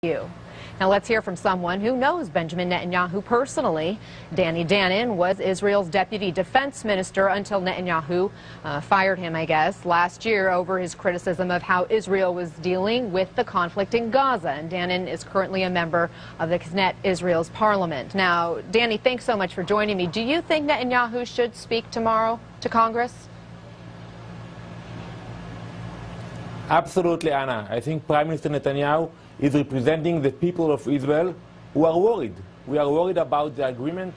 you. Now let's hear from someone who knows Benjamin Netanyahu personally. Danon was Israel's deputy defense minister until Netanyahu fired him, I guess, last year over his criticism of how Israel was dealing with the conflict in Gaza. And Danon is currently a member of the Knesset, Israel's parliament. Now, Danny, thanks so much for joining me. Do you think Netanyahu should speak tomorrow to Congress? Absolutely, Anna. I think Prime Minister Netanyahu is representing the people of Israel who are worried. We are worried about the agreement.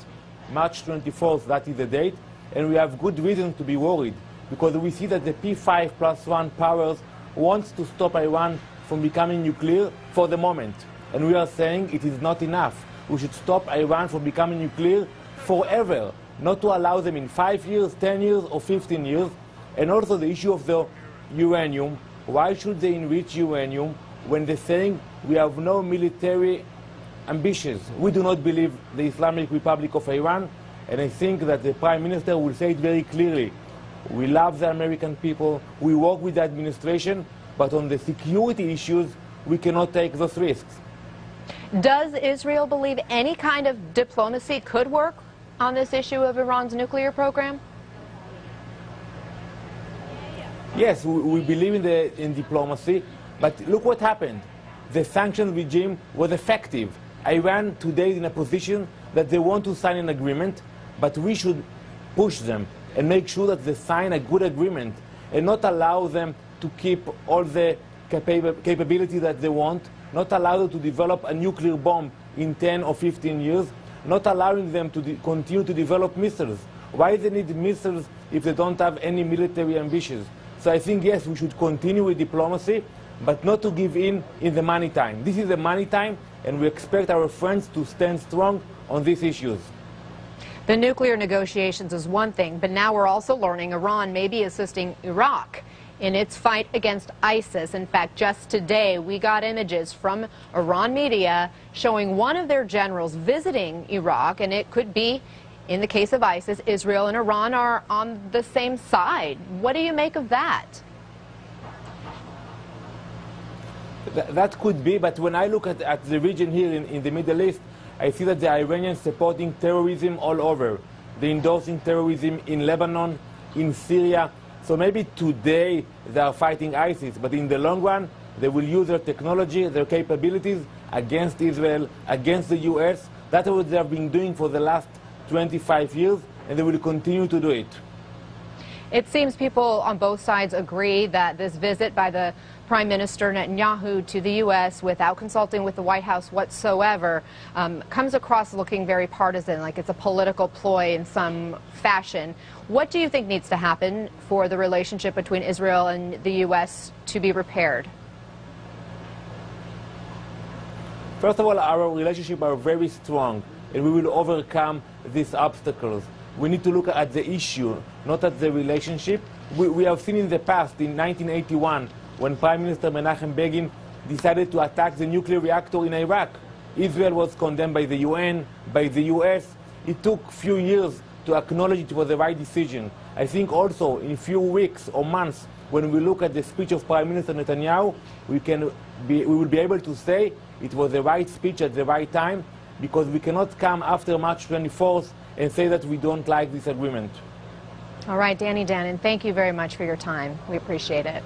March 24th, that is the date, and we have good reason to be worried because we see that the P5+1 powers wants to stop Iran from becoming nuclear for the moment. And we are saying it is not enough. We should stop Iran from becoming nuclear forever, not to allow them in 5 years, 10 years, or 15 years. And also the issue of the uranium. Why should they enrich uranium when they're saying we have no military ambitions? We do not believe the Islamic Republic of Iran, and I think that the Prime Minister will say it very clearly. We love the American people, we work with the administration, but on the security issues, we cannot take those risks. Does Israel believe any kind of diplomacy could work on this issue of Iran's nuclear program? Yes, we believe in diplomacy, but look what happened. The sanctions regime was effective. Iran today is in a position that they want to sign an agreement, but we should push them and make sure that they sign a good agreement and not allow them to keep all the capability that they want, not allow them to develop a nuclear bomb in 10 or 15 years, not allowing them to continue to develop missiles. Why they need missiles if they don't have any military ambitions? So I think, yes, we should continue with diplomacy, but not to give in the money time. This is the money time, and we expect our friends to stand strong on these issues. The nuclear negotiations is one thing, but now we're also learning Iran may be assisting Iraq in its fight against ISIS. In fact, just today, we got images from Iran media showing one of their generals visiting Iraq, and it could be, in the case of ISIS, Israel and Iran are on the same side. What do you make of that? That could be, but when I look at the region here in the Middle East, I see that the Iranians supporting terrorism all over. They're endorsing terrorism in Lebanon, in Syria. So maybe today they are fighting ISIS, but in the long run, they will use their technology, their capabilities against Israel, against the US. That's what they have been doing for the last 25 years, and they will continue to do it. It seems people on both sides agree that this visit by the Prime Minister Netanyahu to the U.S. without consulting with the White House whatsoever comes across looking very partisan, like it's a political ploy in some fashion. What do you think needs to happen for the relationship between Israel and the U.S. to be repaired? First of all, our relationships are very strong, and we will overcome these obstacles. We need to look at the issue, not at the relationship. We have seen in the past, in 1981, when Prime Minister Menachem Begin decided to attack the nuclear reactor in Iraq. Israel was condemned by the UN, by the US. It took a few years to acknowledge it was the right decision. I think also in a few weeks or months, when we look at the speech of Prime Minister Netanyahu, we will be able to say it was the right speech at the right time, because we cannot come after March 24th and say that we don't like this agreement. All right, Danon, thank you very much for your time. We appreciate it.